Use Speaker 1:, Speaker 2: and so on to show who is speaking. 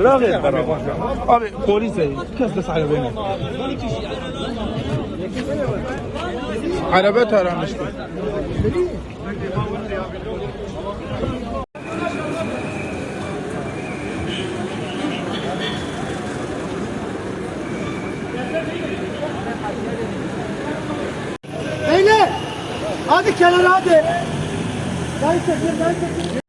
Speaker 1: Bırak et bana. Abi polis değil. Kes de sahibi benim. Araba taramıştı.
Speaker 2: Beyler! Hadi kenara hadi! Dayı çekil, dayı çekil!